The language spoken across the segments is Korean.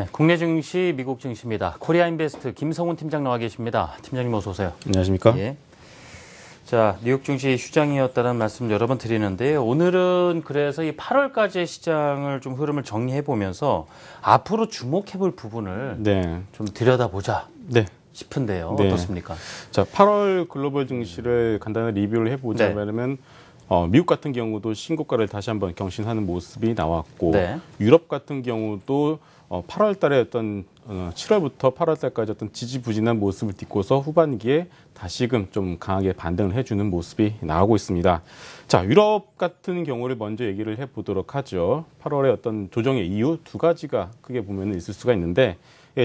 네, 국내 증시, 미국 증시입니다. 코리아인베스트 김성훈 팀장 나와 계십니다. 팀장님 어서 오세요. 안녕하십니까? 예. 자, 뉴욕 증시 휴장이었다는 말씀 여러 번 드리는데요. 오늘은 그래서 이 8월까지의 시장을 좀 흐름을 정리해 보면서 앞으로 주목해 볼 부분을 좀 들여다보자 싶은데요. 어떻습니까? 자, 8월 글로벌 증시를 간단히 리뷰를 해보자면 미국 같은 경우도 신고가를 다시 한번 경신하는 모습이 나왔고 유럽 같은 경우도 8월 달에 7월부터 8월 달까지 지지부진한 모습을 딛고서 후반기에 다시금 좀 강하게 반등을 해주는 모습이 나오고 있습니다. 자, 유럽 같은 경우를 먼저 얘기를 해보도록 하죠. 8월에 조정의 이유 두 가지가 크게 보면 있을 수가 있는데,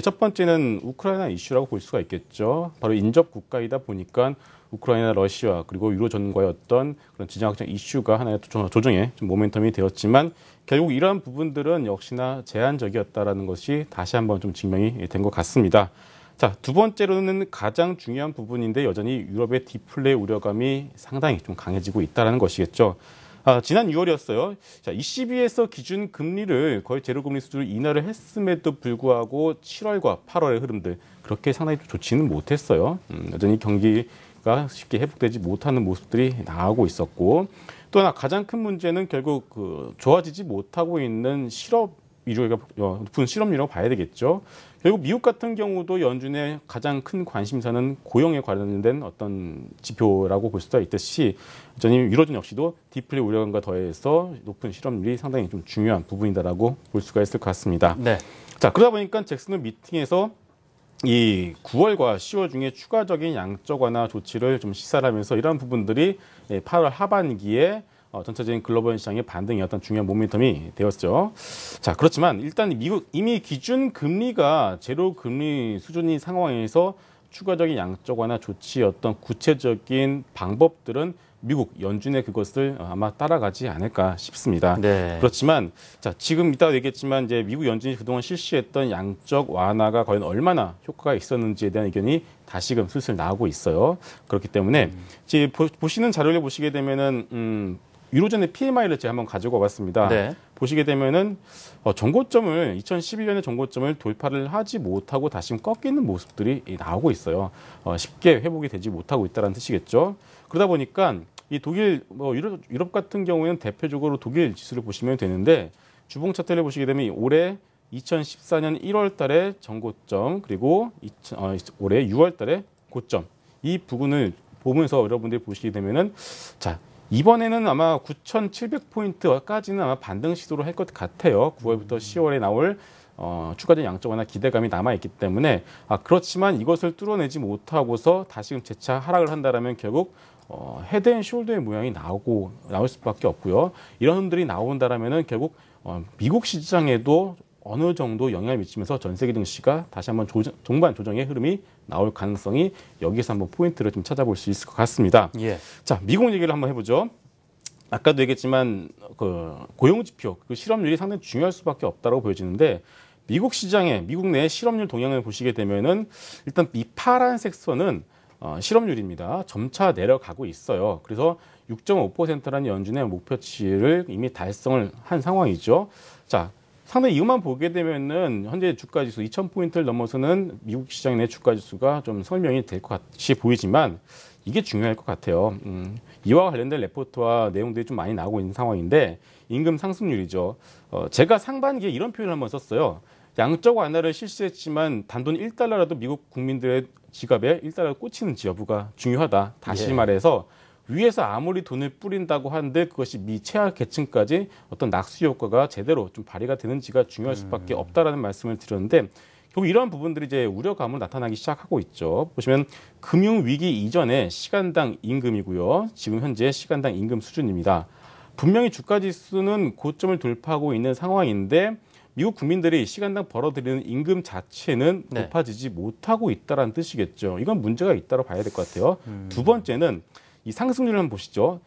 첫 번째는 우크라이나 이슈라고 볼 수가 있겠죠. 바로 인접 국가이다 보니까 우크라이나, 러시아 그리고 유로존과의 그런 지정학적 이슈가 하나의 조정에 좀 모멘텀이 되었지만 결국 이러한 부분들은 역시나 제한적이었다라는 것이 다시 한번 좀 증명이 된 것 같습니다. 자, 두 번째로는 가장 중요한 부분인데 여전히 유럽의 디플레 우려감이 상당히 좀 강해지고 있다는 것이겠죠. 지난 6월이었어요. 자, ECB에서 기준 금리를 거의 제로금리 수준으로 인하를 했음에도 불구하고 7월과 8월의 흐름들 그렇게 상당히 좋지는 못했어요. 여전히 경기가 쉽게 회복되지 못하는 모습들이 나오고 있었고 또 하나 가장 큰 문제는 결국 좋아지지 못하고 있는 높은 실업률이라고 봐야 되겠죠. 결국 미국 같은 경우도 연준의 가장 큰 관심사는 고용에 관련된 지표라고 볼 수가 있듯이 여전히 유로존 역시도 디플레 우려감과 더해서 높은 실업률이 상당히 좀 중요한 부분이다라고 볼 수가 있을 것 같습니다. 자, 그러다 보니까 잭슨홀 미팅에서 이 9월과 10월 중에 추가적인 양적 완화 조치를 좀 시사를 하면서 이러한 부분들이 8월 하반기에 전체적인 글로벌 시장의 반등이 중요한 모멘텀이 되었죠. 자, 그렇지만 일단 미국 이미 기준 금리가 제로 금리 수준인 상황에서 추가적인 양적 완화 조치의 구체적인 방법들은 미국 연준의 그것을 아마 따라가지 않을까 싶습니다. 그렇지만 자, 지금 이따가 얘기했지만 이제 미국 연준이 그동안 실시했던 양적 완화가 과연 얼마나 효과가 있었는지에 대한 의견이 다시금 슬슬 나오고 있어요. 그렇기 때문에 지금 보시는 자료를 보시게 되면은 유로존의 PMI를 제가 한번 가지고 와봤습니다. 보시게 되면은 2011년의 정고점을 돌파를 하지 못하고 다시 꺾이는 모습들이 나오고 있어요. 쉽게 회복이 되지 못하고 있다는 뜻이겠죠. 그러다 보니까 이 독일, 유럽 같은 경우에는 대표적으로 독일 지수를 보시면 되는데 주봉 차트를 보시게 되면 올해 2014년 1월 달에 정고점 그리고 올해 6월 달에 고점 이 부분을 보면서 여러분들이 보시게 되면은 자, 이번에는 아마 9,700포인트까지는 아마 반등 시도를 할 것 같아요. 9월부터 10월에 나올 추가적인 양적 완화 기대감이 남아있기 때문에 그렇지만 이것을 뚫어내지 못하고서 다시금 재차 하락을 한다라면 결국 헤드앤숄더의 모양이 나올 수밖에 없고요. 이런 흔들이 나온다라면은 결국 미국 시장에도 어느 정도 영향을 미치면서 전 세계 증시가 다시 한번 동반 조정의 흐름이 나올 가능성이 여기서 한번 포인트를 좀 찾아볼 수 있을 것 같습니다. 자, 미국 얘기를 한번 해보죠. 아까도 얘기했지만 고용 지표, 실업률이 상당히 중요할 수밖에 없다고 보여지는데 미국 내 실업률 동향을 보시게 되면은 일단 이 파란색 선은 실업률입니다. 점차 내려가고 있어요. 그래서 6.5%라는 연준의 목표치를 이미 달성을 한 상황이죠. 자, 상당히 이것만 보게 되면은 현재 주가지수 2,000포인트를 넘어서는 미국 시장 내 주가지수가 좀 설명이 될 것 같이 보이지만 이게 중요할 것 같아요. 이와 관련된 레포트와 내용들이 좀 많이 나오고 있는 상황인데 임금 상승률이죠. 제가 상반기에 이런 표현을 한번 썼어요. 양적 완화를 실시했지만 단돈 1달러라도 미국 국민들의 지갑에 1달러 꽂히는지 여부가 중요하다. 다시 말해서 위에서 아무리 돈을 뿌린다고 하는데 그것이 최하 계층까지 낙수 효과가 제대로 좀 발휘가 되는지가 중요할 수밖에 없다라는 말씀을 드렸는데 결국 이러한 부분들이 이제 우려감으로 나타나기 시작하고 있죠. 보시면 금융위기 이전의 시간당 임금이고요. 지금 현재 시간당 임금 수준입니다. 분명히 주가지수는 고점을 돌파하고 있는 상황인데 미국 국민들이 시간당 벌어들이는 임금 자체는 높아지지 못하고 있다는 뜻이겠죠. 이건 문제가 있다고 봐야 될 것 같아요. 두 번째는 이 상승률을 한번 보시죠.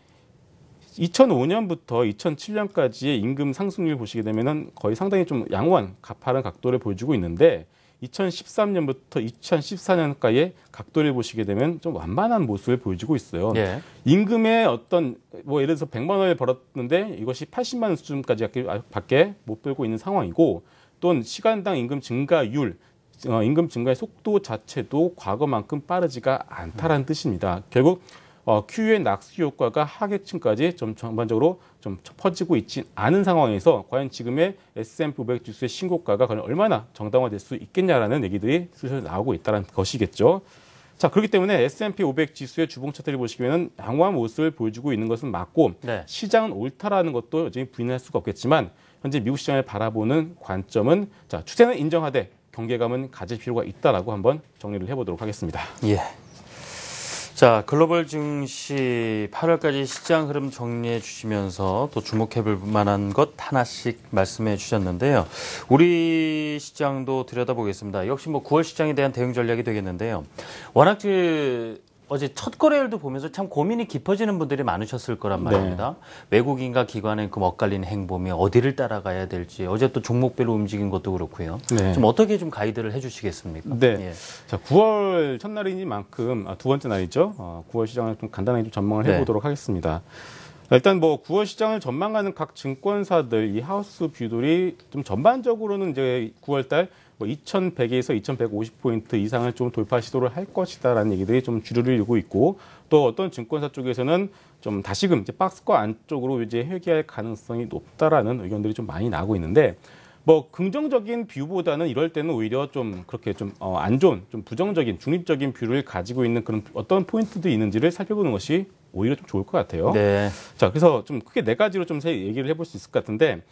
2005년부터 2007년까지의 임금 상승률 보시게 되면은 거의 상당히 좀 양호한 가파른 각도를 보여주고 있는데 2013년부터 2014년까지의 각도를 보시게 되면 좀 완만한 모습을 보여주고 있어요. 임금의 예를 들어서 100만 원을 벌었는데 이것이 80만 원 수준까지 밖에 못 벌고 있는 상황이고 또는 시간당 임금 증가율, 임금 증가의 속도 자체도 과거만큼 빠르지가 않다라는 뜻입니다. 결국 QE의 낙수 효과가 하계층까지 좀 전반적으로 좀 퍼지고 있지 않은 상황에서 과연 지금의 S&P 500 지수의 신고가가 과연 얼마나 정당화될 수 있겠냐라는 얘기들이 슬슬 나오고 있다는 것이겠죠. 자, 그렇기 때문에 S&P 500 지수의 주봉 차트를 보시면 양호한 모습을 보여주고 있는 것은 맞고 네. 시장은 옳다라는 것도 여전히 부인할 수가 없겠지만 현재 미국 시장을 바라보는 관점은 자, 추세는 인정하되 경계감은 가질 필요가 있다라고 한번 정리를 해보도록 하겠습니다. 예. 자, 글로벌 증시 8월까지 시장 흐름 정리해 주시면서 또 주목해 볼 만한 것 하나씩 말씀해 주셨는데요. 우리 시장도 들여다보겠습니다. 역시 뭐 9월 시장에 대한 대응 전략이 되겠는데요. 워낙 어제 첫 거래일도 보면서 참 고민이 깊어지는 분들이 많으셨을 거란 말입니다. 네. 외국인과 기관의 그 엇갈리는 행보이 어디를 따라가야 될지 어제 또 종목별로 움직인 것도 그렇고요. 네. 좀 어떻게 좀 가이드를 해주시겠습니까? 네. 예. 자, 9월 첫날이니만큼 두 번째 날이죠. 9월 시장을 좀 간단하게 좀 전망을 해보도록 하겠습니다. 일단 뭐 9월 시장을 전망하는 각 증권사들 이 하우스 뷰들이 좀 전반적으로는 이제 9월달 뭐 2,100에서 2,150포인트 이상을 좀 돌파 시도를 할 것이다라는 얘기들이 좀 주류를 이루고 있고 또 어떤 증권사 쪽에서는 좀 다시금 이제 박스권 안쪽으로 이제 회귀할 가능성이 높다라는 의견들이 좀 많이 나오고 있는데 뭐 긍정적인 뷰보다는 이럴 때는 오히려 좀 그렇게 좀 안 좋은 좀 부정적인 중립적인 뷰를 가지고 있는 그런 어떤 포인트도 있는지를 살펴보는 것이 오히려 좀 좋을 것 같아요. 네. 자, 그래서 좀 크게 네 가지로 좀 얘기를 해볼 수 있을 것 같은데.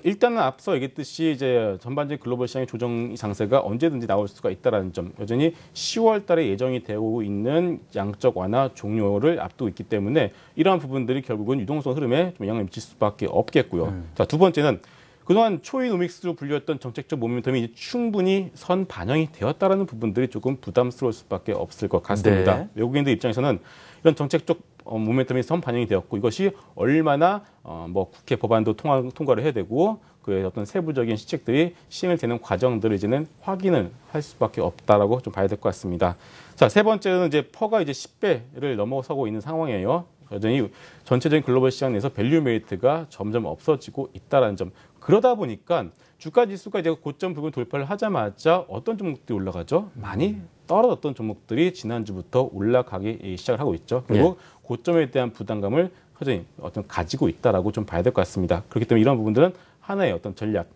일단은 앞서 얘기했듯이 이제 전반적인 글로벌 시장의 조정 장세가 언제든지 나올 수가 있다라는 점, 여전히 10월 달에 예정이 되고 있는 양적 완화 종료를 앞두고 있기 때문에 이러한 부분들이 결국은 유동성 흐름에 좀 영향을 미칠 수밖에 없겠고요. 자, 두 번째는 그동안 초이노믹스로 불렸던 정책적 모멘텀이 충분히 선 반영이 되었다라는 부분들이 조금 부담스러울 수밖에 없을 것 같습니다. 네. 외국인들 입장에서는 이런 정책적 모멘텀이 선 반영이 되었고 이것이 얼마나 뭐 국회 법안도 통과를 해야 되고 그의 어떤 세부적인 시책들이 시행을 되는 과정들을 이제는 확인을 할 수밖에 없다라고 좀 봐야 될 것 같습니다. 자, 세 번째는 이제 퍼가 이제 10배를 넘어서고 있는 상황이에요. 여전히 전체적인 글로벌 시장 내에서 밸류 메리트가 점점 없어지고 있다라는 점. 그러다 보니까 주가 지수가 이제 고점 부분 돌파를 하자마자 어떤 종목들이 올라가죠? 많이 떨어졌던 종목들이 지난주부터 올라가기 시작을 하고 있죠. 그리고 고점에 대한 부담감을 여전히 가지고 있다라고 좀 봐야 될 것 같습니다. 그렇기 때문에 이런 부분들은 하나의 어떤 전략,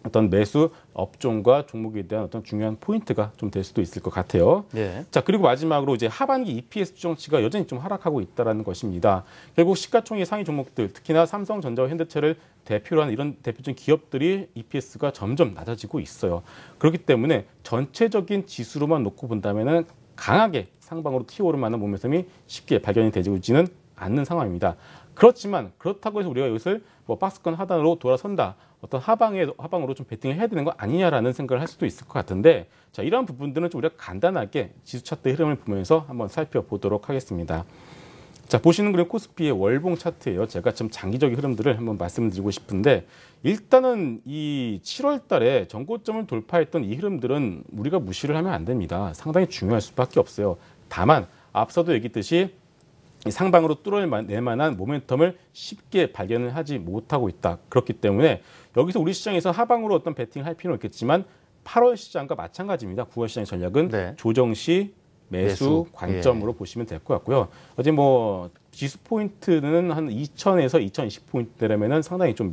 어떤 매수 업종과 종목에 대한 어떤 중요한 포인트가 좀 될 수도 있을 것 같아요. 네. 자, 그리고 마지막으로 이제 하반기 EPS 추정치가 여전히 좀 하락하고 있다라는 것입니다. 결국 시가총액 상위 종목들, 특히나 삼성전자와 현대차를 대표로 하는 이런 대표적인 기업들이 EPS가 점점 낮아지고 있어요. 그렇기 때문에 전체적인 지수로만 놓고 본다면은 강하게 상방으로 튀어오를 만한 모멘텀이 쉽게 발견이 되지는 않는 상황입니다. 그렇지만 그렇다고 해서 우리가 이것을 뭐 박스권 하단으로 돌아선다. 어떤 하방으로 좀 베팅을 해야 되는 거 아니냐라는 생각을 할 수도 있을 것 같은데 자, 이러한 부분들은 좀 우리가 간단하게 지수 차트 흐름을 보면서 한번 살펴보도록 하겠습니다. 자, 보시는 그림 코스피의 월봉 차트예요. 제가 좀 장기적인 흐름들을 한번 말씀드리고 싶은데 일단은 이 7월 달에 전고점을 돌파했던 이 흐름들은 우리가 무시를 하면 안 됩니다. 상당히 중요할 수밖에 없어요. 다만 앞서도 얘기했듯이 상방으로 뚫어낼 만한 모멘텀을 쉽게 발견을 하지 못하고 있다. 그렇기 때문에 여기서 우리 시장에서 하방으로 어떤 베팅을 할 필요는 있겠지만 8월 시장과 마찬가지입니다. 9월 시장의 전략은 조정 시 매수 관점으로 보시면 될 것 같고요. 어제 뭐 지수 포인트는 한 2000에서 2020포인트라면은 상당히 좀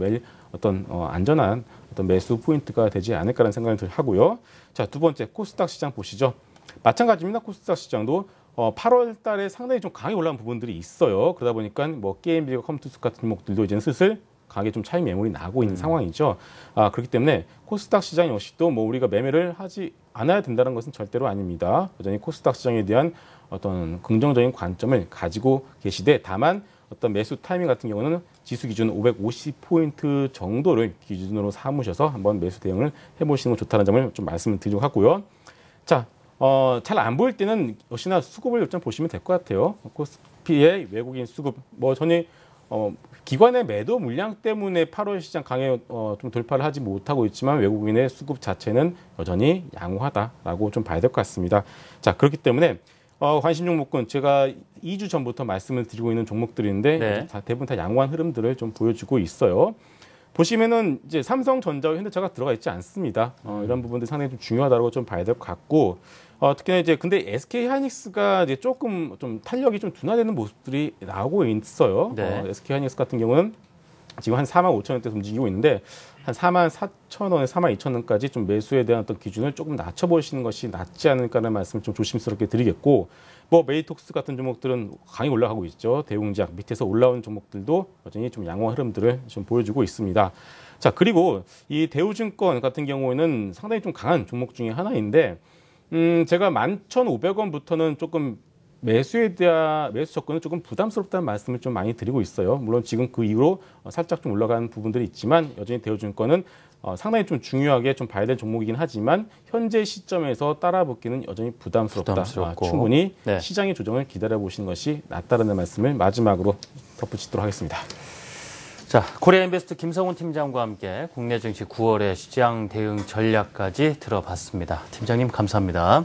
어떤 안전한 어떤 매수 포인트가 되지 않을까라는 생각을 하고요. 자, 두 번째 코스닥 시장 보시죠. 마찬가지입니다. 코스닥 시장도 8월 달에 상당히 좀 강하게 올라온 부분들이 있어요. 그러다 보니까 뭐 게임비가 컴투스 같은 종목들도 이제는 슬슬 강하게 좀 차익 매물이 나고 있는 상황이죠. 그렇기 때문에 코스닥 시장 역시도 뭐 우리가 매매를 하지 않아야 된다는 것은 절대로 아닙니다. 여전히 코스닥 시장에 대한 어떤 긍정적인 관점을 가지고 계시되 다만 어떤 매수 타이밍 같은 경우는 지수 기준 550포인트 정도를 기준으로 삼으셔서 한번 매수 대응을 해보시는 게 좋다는 점을 좀 말씀을 드리도록 하고요. 자, 잘 안 보일 때는 역시나 수급을 좀 보시면 될 것 같아요. 코스피의 외국인 수급, 뭐 전에 기관의 매도 물량 때문에 8월 시장 강에 좀 돌파를 하지 못하고 있지만 외국인의 수급 자체는 여전히 양호하다라고 좀 봐야 될 것 같습니다. 자, 그렇기 때문에 관심 종목군 제가 2주 전부터 말씀을 드리고 있는 종목들인데 대부분 다 양호한 흐름들을 좀 보여주고 있어요. 보시면은 이제 삼성전자와 현대차가 들어가 있지 않습니다. 이런 부분들이 상당히 좀 중요하다고 좀 봐야 될 것 같고, 특히나 이제 근데 SK 하이닉스가 이제 조금 좀 탄력이 좀 둔화되는 모습들이 나오고 있어요. 네. SK 하이닉스 같은 경우는 지금 한 45,000원대에서 움직이고 있는데 한 44,000원에 42,000원까지 좀 매수에 대한 어떤 기준을 조금 낮춰보시는 것이 낫지 않을까라는 말씀을 좀 조심스럽게 드리겠고, 뭐 메이톡스 같은 종목들은 강히 올라가고 있죠. 대웅작 밑에서 올라온 종목들도 여전히 좀 양호 흐름들을 좀 보여주고 있습니다. 자, 그리고 이 대우증권 같은 경우에는 상당히 좀 강한 종목 중에 하나인데, 제가 11,500원부터는 조금 매수 접근은 조금 부담스럽다는 말씀을 좀 많이 드리고 있어요. 물론 지금 그 이후로 살짝 좀 올라가는 부분들이 있지만 여전히 대우증권은 상당히 좀 중요하게 좀 봐야 될 종목이긴 하지만 현재 시점에서 따라붙기는 여전히 부담스럽다. 충분히 네. 시장의 조정을 기다려 보시는 것이 낫다는 말씀을 마지막으로 덧붙이도록 하겠습니다. 자, 코리아인베스트 김성훈 팀장과 함께 국내 증시 9월의 시장 대응 전략까지 들어봤습니다. 팀장님 감사합니다.